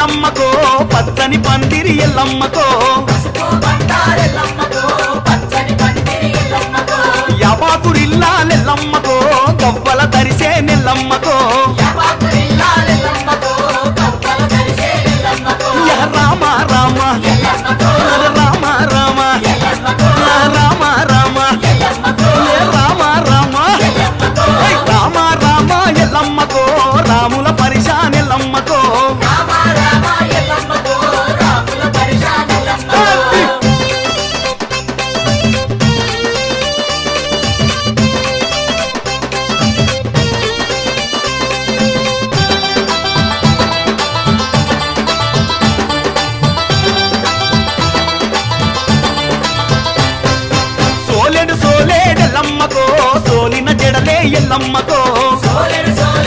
ఎల్లమ్మకో పచ్చని పందిరి ఎల్లమ్మకో యాబాకురిల్లాలెల్లమ్మకో గవ్వల దరిసే నెల్లమ్మకో రామ రామ రామ రామ రామ రామ రామ రామ రామ రామ ఎల్లమ్మకో రాముల పరిశానెల్లమ్మకో సోలేడెల్లమ్మకో సోలిన జడలే ఎల్లమ్మకో